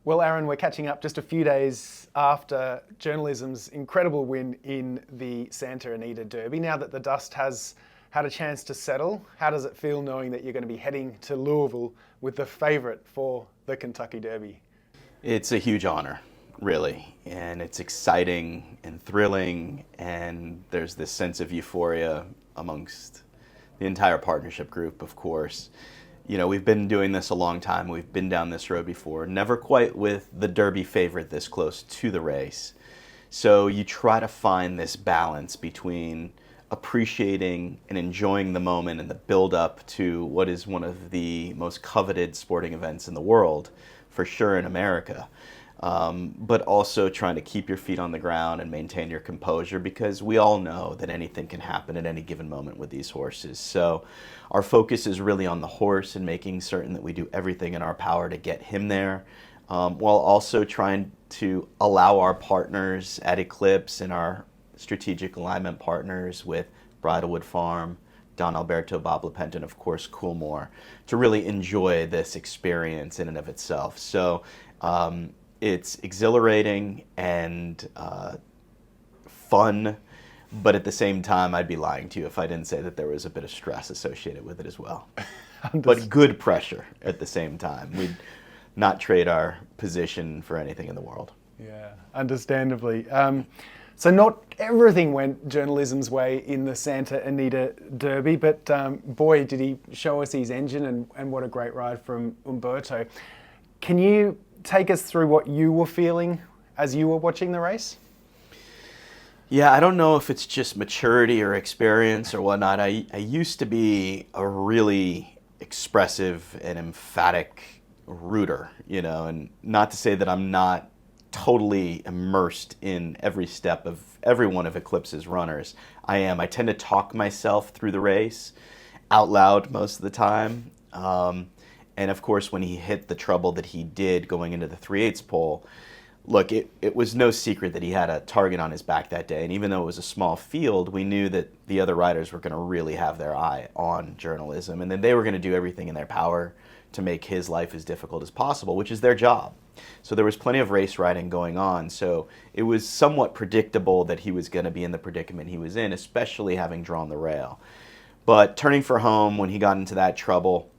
Well, Aron, we're catching up just a few days after journalism's incredible win in the Santa Anita Derby. Now that the dust has had a chance to settle, how does it feel knowing that you're going to be heading to Louisville with the favourite for the Kentucky Derby? It's a huge honor, really, and it's exciting and thrilling, and there's this sense of euphoria amongst the entire partnership group, of course. You know, we've been doing this a long time. We've been down this road before, never quite with the Derby favorite this close to the race. So you try to find this balance between appreciating and enjoying the moment and the build up to what is one of the most coveted sporting events in the world, for sure in America. But also trying to keep your feet on the ground and maintain your composure, because we all know that anything can happen at any given moment with these horses. So our focus is really on the horse and making certain that we do everything in our power to get him there, while also trying to allow our partners at Eclipse and our strategic alignment partners with Bridlewood Farm, Don Alberto, Bob LaPenta, and of course Coolmore, to really enjoy this experience in and of itself. So it's exhilarating and fun, but at the same time, I'd be lying to you if I didn't say that there was a bit of stress associated with it as well. But good pressure at the same time. We'd not trade our position for anything in the world. Yeah, understandably. So not everything went journalism's way in the Santa Anita Derby, but boy, did he show us his engine, and what a great ride from Umberto. Can you take us through what you were feeling as you were watching the race? Yeah, I don't know if it's just maturity or experience or whatnot. I used to be a really expressive and emphatic rooter, you know, and not to say that I'm not totally immersed in every step of every one of Eclipse's runners. I am. I tend to talk myself through the race out loud most of the time. And of course, when he hit the trouble that he did going into the 3/8 pole, look, it was no secret that he had a target on his back that day. And even though it was a small field, we knew that the other riders were going to really have their eye on journalism. And then they were going to do everything in their power to make his life as difficult as possible, which is their job. So there was plenty of race riding going on. So it was somewhat predictable that he was going to be in the predicament he was in, especially having drawn the rail. But turning for home, when he got into that trouble,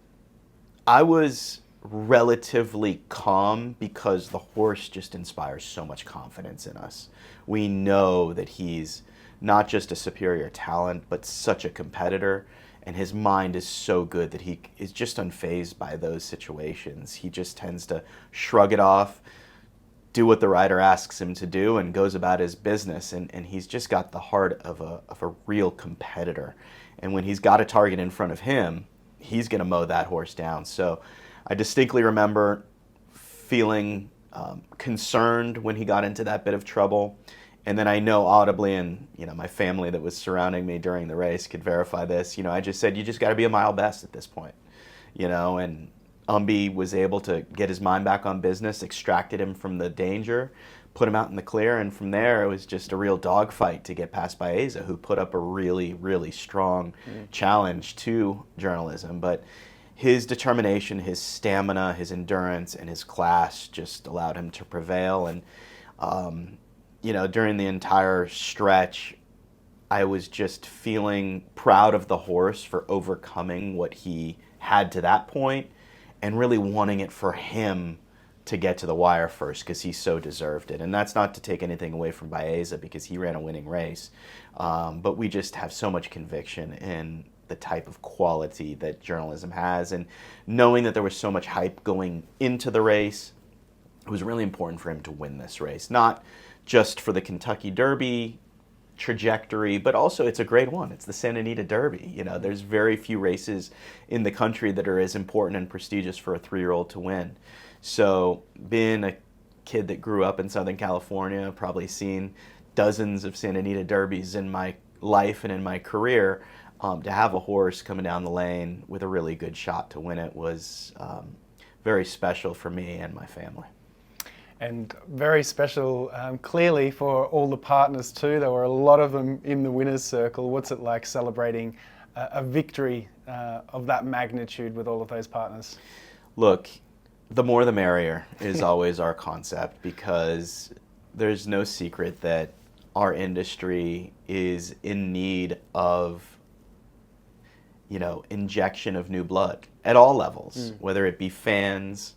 I was relatively calm because the horse just inspires so much confidence in us. We know that he's not just a superior talent, but such a competitor, and his mind is so good that he is just unfazed by those situations. He just tends to shrug it off, do what the rider asks him to do, and goes about his business, and he's just got the heart of a real competitor. And when he's got a target in front of him, he's going to mow that horse down. So I distinctly remember feeling concerned when he got into that bit of trouble. And then I know audibly, and you know, my family that was surrounding me during the race could verify this, you know, I just said, you just got to be a mile best at this point, you know. And Umby was able to get his mind back on business, extracted him from the danger, put him out in the clear, and from there it was just a real dogfight to get past Baeza, who put up a really, really strong challenge to journalism. But his determination, his stamina, his endurance, and his class just allowed him to prevail. And you know, during the entire stretch, I was just feeling proud of the horse for overcoming what he had to that point, and really wanting it for him to get to the wire first, because he so deserved it. And that's not to take anything away from Baeza, because he ran a winning race. But we just have so much conviction in the type of quality that journalism has. And knowing that there was so much hype going into the race, it was really important for him to win this race. Not just for the Kentucky Derby trajectory, but also it's a great one. It's the Santa Anita Derby. You know, there's very few races in the country that are as important and prestigious for a 3-year-old to win. So being a kid that grew up in Southern California, probably seen dozens of Santa Anita Derbies in my life and in my career, to have a horse coming down the lane with a really good shot to win it was very special for me and my family. And very special, clearly, for all the partners too. There were a lot of them in the winner's circle. What's it like celebrating a victory of that magnitude with all of those partners? Look, The more the merrier is always our concept, because there's no secret that our industry is in need of, injection of new blood at all levels, whether it be fans,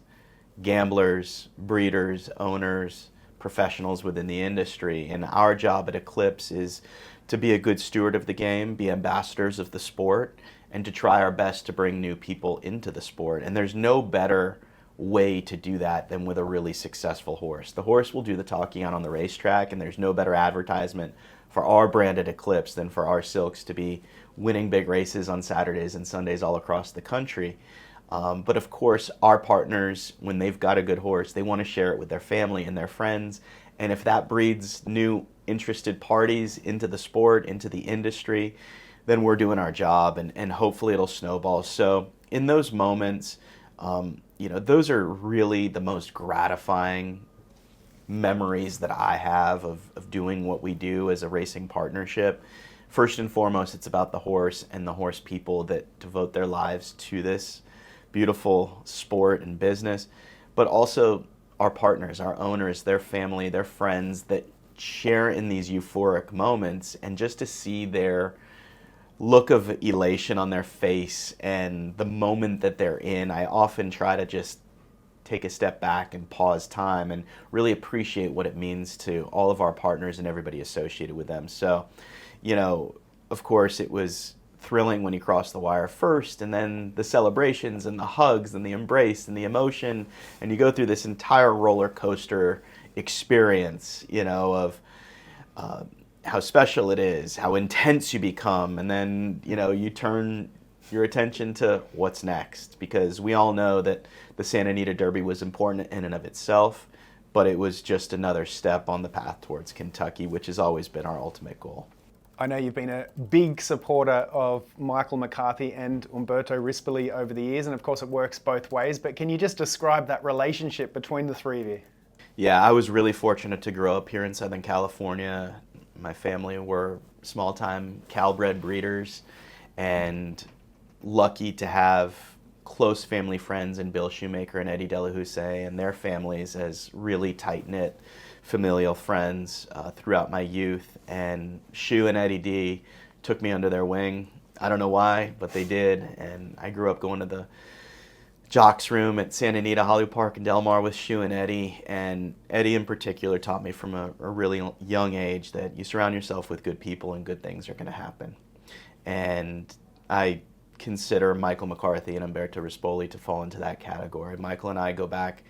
gamblers, breeders, owners, professionals within the industry. And our job at Eclipse is to be a good steward of the game, be ambassadors of the sport, and to try our best to bring new people into the sport. And there's no better way to do that than with a really successful horse. The horse will do the talking out on the racetrack, and there's no better advertisement for our brand at Eclipse than for our silks to be winning big races on Saturdays and Sundays all across the country. But of course, our partners, when they've got a good horse, they want to share it with their family and their friends. And if that breeds new interested parties into the sport, into the industry, then we're doing our job, and hopefully it'll snowball. So in those moments, those are really the most gratifying memories that I have of doing what we do as a racing partnership. First and foremost, it's about the horse and the horse people that devote their lives to this beautiful sport and business, but also our partners, our owners, their family, their friends that share in these euphoric moments, and just to see their look of elation on their face and the moment that they're in. I often try to just take a step back and pause time and really appreciate what it means to all of our partners and everybody associated with them. So, of course, it was thrilling when he crossed the wire first, and then the celebrations and the hugs and the embrace and the emotion, and you go through this entire roller coaster experience, of how special it is, how intense you become, and then, you turn your attention to what's next, because we all know that the Santa Anita Derby was important in and of itself, but it was just another step on the path towards Kentucky, which has always been our ultimate goal. I know you've been a big supporter of Michael McCarthy and Umberto Rispoli over the years, and of course it works both ways, but can you just describe that relationship between the three of you? Yeah, I was really fortunate to grow up here in Southern California. My family were small-time Cal-bred breeders, and lucky to have close family friends in Bill Shoemaker and Eddie Delahousse and their families as really tight-knit familial friends throughout my youth. And Shu and Eddie D took me under their wing. I don't know why, but they did. And I grew up going to the Jock's room at Santa Anita, Hollywood Park, and Del Mar with Shu and Eddie. And Eddie in particular taught me from a really young age that you surround yourself with good people and good things are going to happen. And I consider Michael McCarthy and Umberto Rispoli to fall into that category. Michael and I go back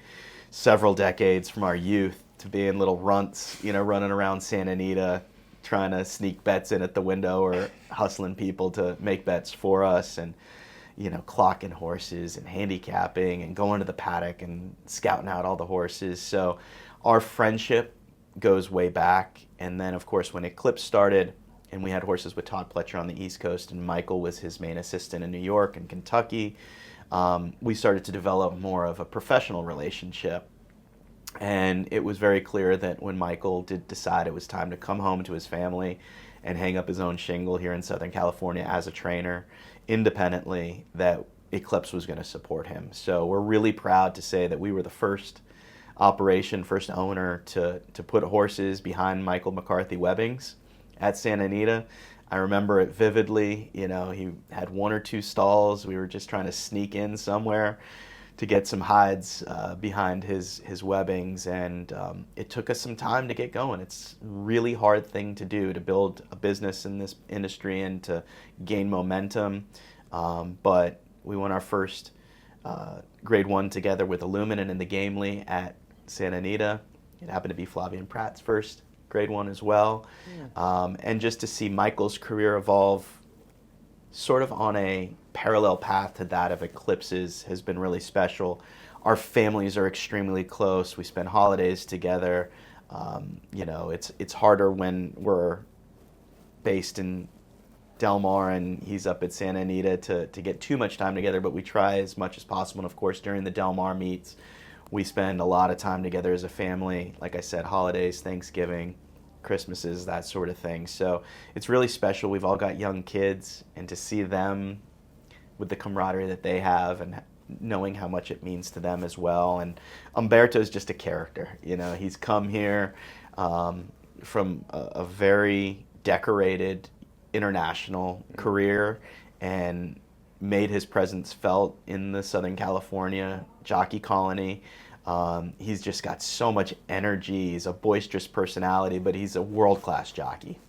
several decades from our youth to being little runts, running around Santa Anita, trying to sneak bets in at the window or hustling people to make bets for us, and clocking horses and handicapping and going to the paddock and scouting out all the horses. So our friendship goes way back. And then, of course, when Eclipse started and we had horses with Todd Pletcher on the East Coast and Michael was his main assistant in New York and Kentucky, we started to develop more of a professional relationship. And it was very clear that when Michael did decide it was time to come home to his family and hang up his own shingle here in Southern California as a trainer independently, that Eclipse was going to support him. So we're really proud to say that we were the first owner to put horses behind Michael McCarthy webbings at Santa Anita. I remember it vividly. He had one or two stalls. We were just trying to sneak in somewhere to get some hides behind his webbings, and it took us some time to get going. It's a really hard thing to do, to build a business in this industry and to gain momentum, but we won our first grade one together with Illuminant in the Gamely at Santa Anita. It happened to be Flavian Pratt's first grade one as well. Yeah. And just to see Michael's career evolve sort of on a parallel path to that of Eclipse's has been really special. Our families are extremely close. We spend holidays together. It's harder when we're based in Del Mar and he's up at Santa Anita to get too much time together, but we try as much as possible. And of course, during the Del Mar meets, we spend a lot of time together as a family. Like I said, holidays, Thanksgiving, Christmases, that sort of thing. So it's really special. We've all got young kids, and to see them with the camaraderie that they have and knowing how much it means to them as well. And Umberto's just a character. He's come here from a very decorated international career and made his presence felt in the Southern California jockey colony. He's just got so much energy. He's a boisterous personality, but he's a world-class jockey.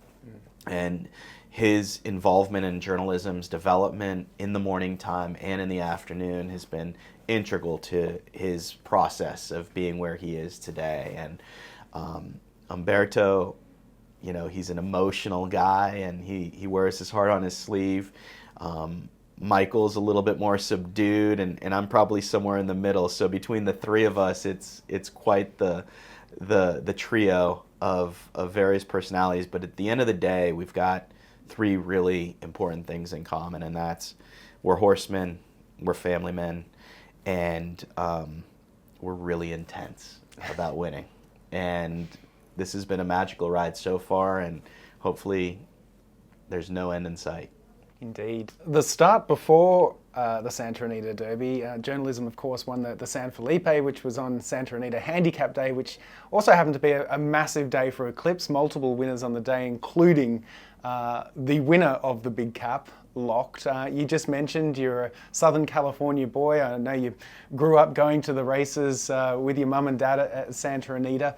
And his involvement in journalism's development in the morning time and in the afternoon has been integral to his process of being where he is today. And Umberto, he's an emotional guy, and he wears his heart on his sleeve. Michael's a little bit more subdued, and I'm probably somewhere in the middle. So between the three of us, it's quite the trio of various personalities. But at the end of the day, we've got three really important things in common, and that's we're horsemen, we're family men, and we're really intense about winning. And this has been a magical ride so far, and hopefully there's no end in sight. Indeed. The start before the Santa Anita Derby, journalism, of course, won the San Felipe, which was on Santa Anita Handicap Day, which also happened to be a massive day for Eclipse. Multiple winners on the day, including the winner of the Big Cap, Locked. You just mentioned you're a Southern California boy. I know you grew up going to the races with your mum and dad at Santa Anita.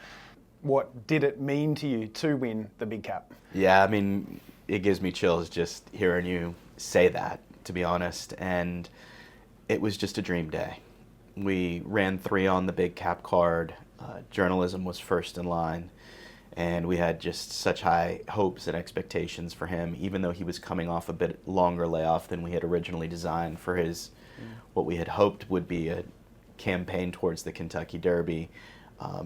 What did it mean to you to win the Big Cap? Yeah, I mean, it gives me chills just hearing you say that, to be honest. And it was just a dream day. We ran 3 on the Big Cap card. Journalism was first in line. And we had just such high hopes and expectations for him, even though he was coming off a bit longer layoff than we had originally designed for his, what we had hoped would be a campaign towards the Kentucky Derby.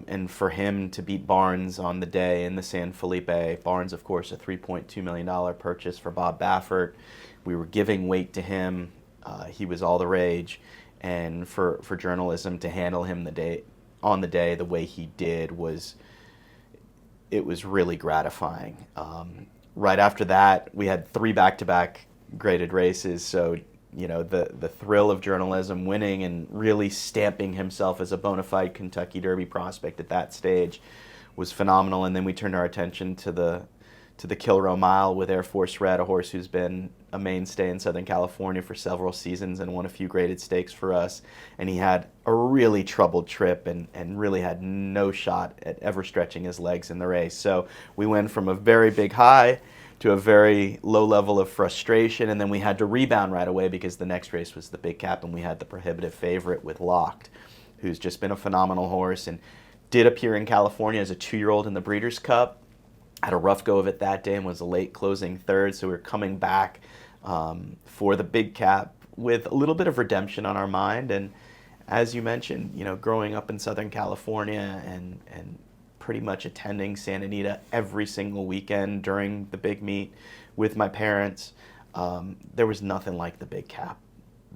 And for him to beat Barnes on the day in the San Felipe, Barnes, of course, a $3.2 million purchase for Bob Baffert. We were giving weight to him. He was all the rage. And for journalism to handle him on the day the way he did was really gratifying. Right after that, we had 3 back-to-back graded races. So the thrill of journalism winning and really stamping himself as a bona fide Kentucky Derby prospect at that stage was phenomenal. And then we turned our attention to the Kilroe Mile with Air Force Red, a horse who's been a mainstay in Southern California for several seasons and won a few graded stakes for us. And he had a really troubled trip and really had no shot at ever stretching his legs in the race. So we went from a very big high to a very low level of frustration, and then we had to rebound right away because the next race was the Big Cap, and we had the prohibitive favorite with Locked, who's just been a phenomenal horse and did appear in California as a 2-year-old in the Breeders' Cup. Had a rough go of it that day and was a late closing third, so we were coming back for the Big Cap with a little bit of redemption on our mind. And as you mentioned, growing up in Southern California and pretty much attending Santa Anita every single weekend during the big meet with my parents, there was nothing like the Big Cap.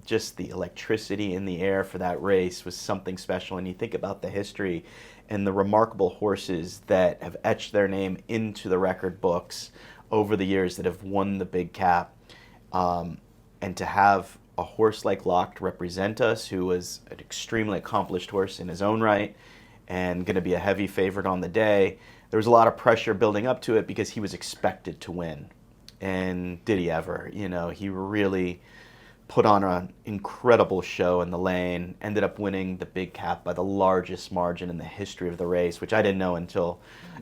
Just the electricity in the air for that race was something special. And you think about the history and the remarkable horses that have etched their name into the record books over the years that have won the Big Cap. And to have a horse like Locked represent us, who was an extremely accomplished horse in his own right and going to be a heavy favorite on the day, there was a lot of pressure building up to it because he was expected to win. And did he ever? He really put on an incredible show in the lane, ended up winning the Big Cap by the largest margin in the history of the race, which I didn't know until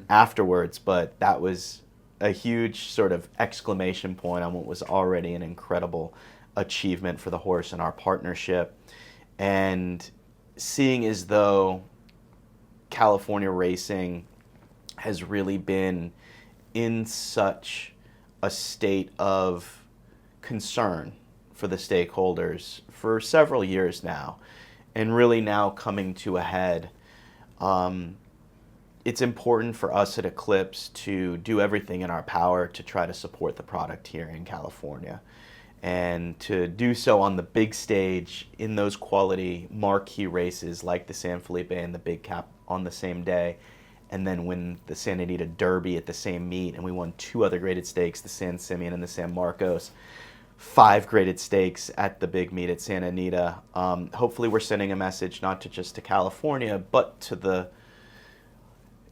afterwards, but that was a huge sort of exclamation point on what was already an incredible achievement for the horse and our partnership. And seeing as though California racing has really been in such a state of concern for the stakeholders for several years now, and really now coming to a head, it's important for us at Eclipse to do everything in our power to try to support the product here in California, and to do so on the big stage in those quality marquee races like the San Felipe and the Big Cap on the same day, and then win the Santa Anita Derby at the same meet, and we won 2 other graded stakes, the San Simeon and the San Marcos. 5 graded stakes at the big meet at Santa Anita. Hopefully we're sending a message not just to California, but to the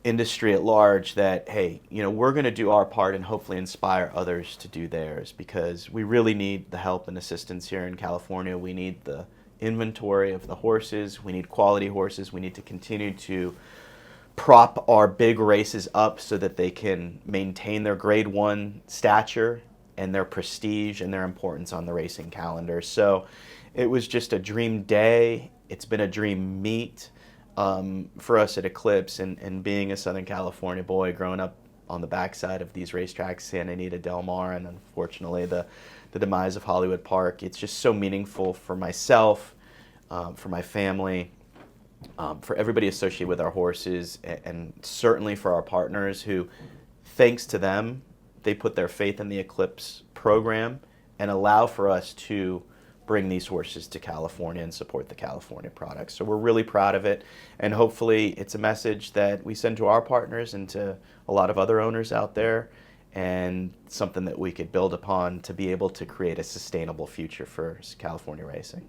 industry at large that, hey, we're going to do our part and hopefully inspire others to do theirs, because we really need the help and assistance here in California. We need the inventory of the horses. We need quality horses. We need to continue to prop our big races up so that they can maintain their grade 1 stature and their prestige and their importance on the racing calendar. So it was just a dream day. It's been a dream meet for us at Eclipse, and being a Southern California boy, growing up on the backside of these racetracks, Santa Anita, Del Mar, and unfortunately the demise of Hollywood Park. It's just so meaningful for myself, for my family, for everybody associated with our horses, and certainly for our partners who, thanks to them, they put their faith in the Eclipse program and allow for us to bring these horses to California and support the California products. So we're really proud of it, and hopefully it's a message that we send to our partners and to a lot of other owners out there, and something that we could build upon to be able to create a sustainable future for California racing.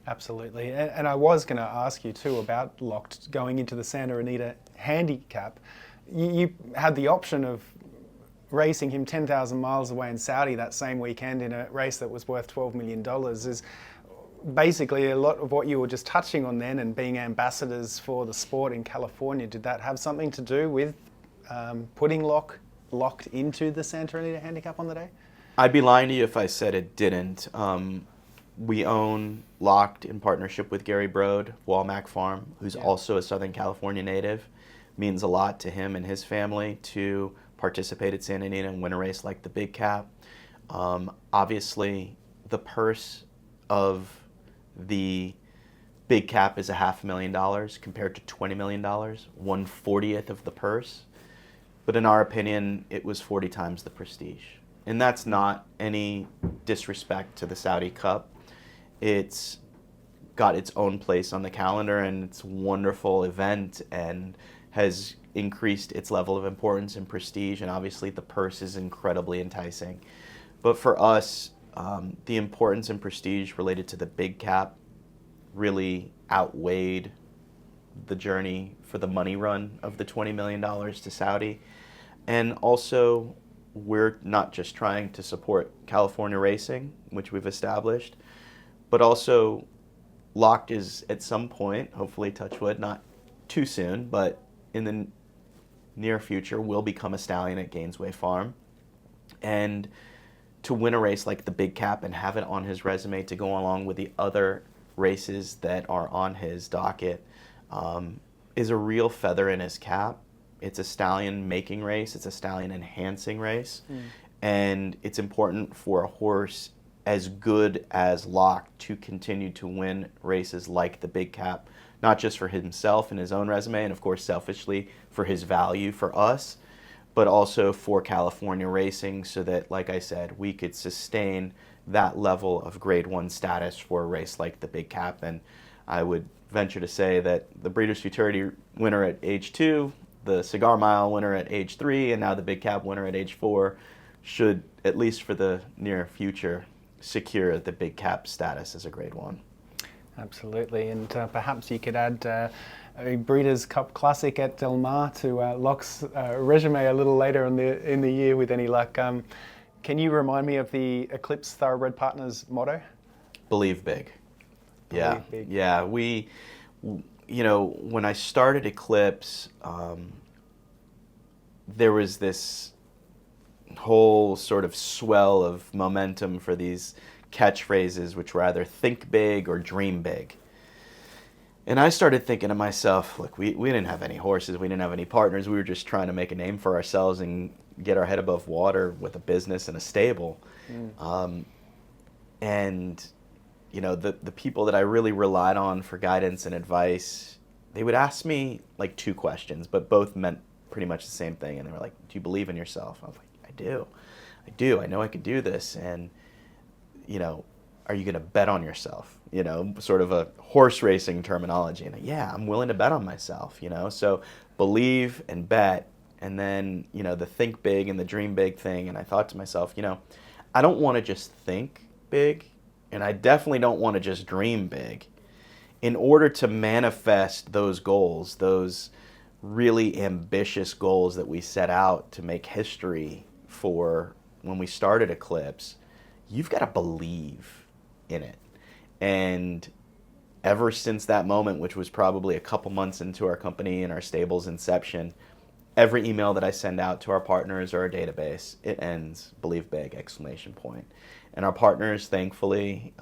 Absolutely. And I was going to ask you too about Locked going into the Santa Anita Handicap. You had the option of racing him 10,000 miles away in Saudi that same weekend in a race that was worth $12 million. Is basically a lot of what you were just touching on then, and being ambassadors for the sport in California. Did that have something to do with putting Locked into the Santa Anita Handicap on the day? I'd be lying to you if I said it didn't. We own Locked in partnership with Gary Brode, Walmack Farm, who's also a Southern California native. Means a lot to him and his family to participate at Santa Anita and win a race like the Big Cap. Obviously, the purse of the Big Cap is $500,000 compared to $20 million, 1/40th of the purse. But in our opinion, it was 40 times the prestige. And that's not any disrespect to the Saudi Cup. It's got its own place on the calendar, and it's a wonderful event and has increased its level of importance and prestige, and obviously the purse is incredibly enticing. But for us, the importance and prestige related to the Big Cap really outweighed the journey for the money run of the $20 million to Saudi. And also, we're not just trying to support California racing, which we've established, but also Locked is at some point, hopefully touch wood, not too soon, but in the near future will become a stallion at Gainesway Farm. And to win a race like the Big Cap and have it on his resume to go along with the other races that are on his docket is a real feather in his cap. It's a stallion making race. It's a stallion enhancing race. And it's important for a horse as good as Locked to continue to win races like the Big Cap, not just for himself and his own resume, and of course selfishly for his value for us, but also for California racing, so that, like I said, we could sustain that level of grade 1 status for a race like the Big Cap. And I would venture to say that the Breeders' Futurity winner at age 2, the Cigar Mile winner at age 3, and now the Big Cap winner at age 4 should, at least for the near future, secure the Big Cap status as a grade 1. Absolutely, and perhaps you could add a Breeders' Cup Classic at Del Mar to Locke's resume a little later in the year with any luck. Can you remind me of the Eclipse Thoroughbred Partners motto? Believe big. Believe big. Yeah. We, when I started Eclipse, there was this whole sort of swell of momentum for these catchphrases, which were either think big or dream big. And I started thinking to myself, look, we didn't have any horses, we didn't have any partners, we were just trying to make a name for ourselves and get our head above water with a business and a stable. And the people that I really relied on for guidance and advice, they would ask me like 2 questions, but both meant pretty much the same thing. And they were like, do you believe in yourself? I was like, I do. I know I could do this. And, are you going to bet on yourself? Sort of a horse racing terminology. And yeah, I'm willing to bet on myself, So believe and bet. And then, the think big and the dream big thing. And I thought to myself, I don't want to just think. big, and I definitely don't want to just dream big. In order to manifest those goals, those really ambitious goals that we set out to make history for when we started Eclipse, you've got to believe in it. And ever since that moment, which was probably a couple months into our company and our stable's inception, every email that I send out to our partners or our database, it ends "Believe big!" exclamation point. And our partners, thankfully,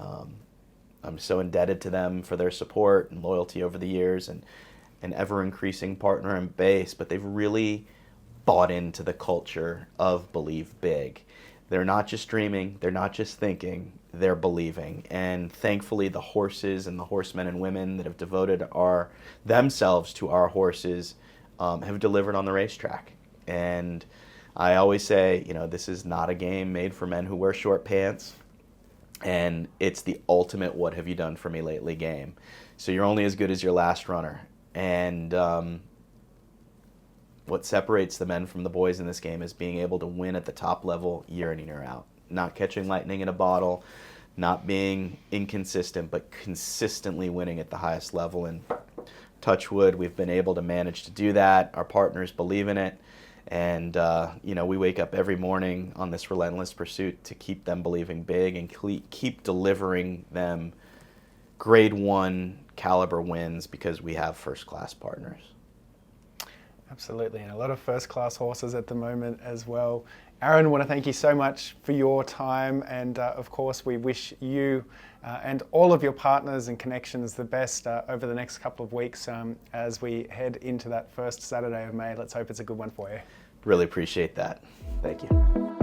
I'm so indebted to them for their support and loyalty over the years, and an ever-increasing partner and base, but they've really bought into the culture of Believe Big. They're not just dreaming, they're not just thinking, they're believing. And thankfully, the horses and the horsemen and women that have devoted themselves to our horses have delivered on the racetrack. And I always say, this is not a game made for men who wear short pants. And it's the ultimate "what have you done for me lately" game. So you're only as good as your last runner. And what separates the men from the boys in this game is being able to win at the top level year in and year out. Not catching lightning in a bottle, not being inconsistent, but consistently winning at the highest level. And touch wood, we've been able to manage to do that. Our partners believe in it. And, we wake up every morning on this relentless pursuit to keep them believing big and keep delivering them grade 1 caliber wins, because we have first-class partners. Absolutely, and a lot of first-class horses at the moment as well. Aron, I want to thank you so much for your time, and of course we wish you and all of your partners and connections the best over the next couple of weeks as we head into that first Saturday of May. Let's hope it's a good one for you. Really appreciate that. Thank you.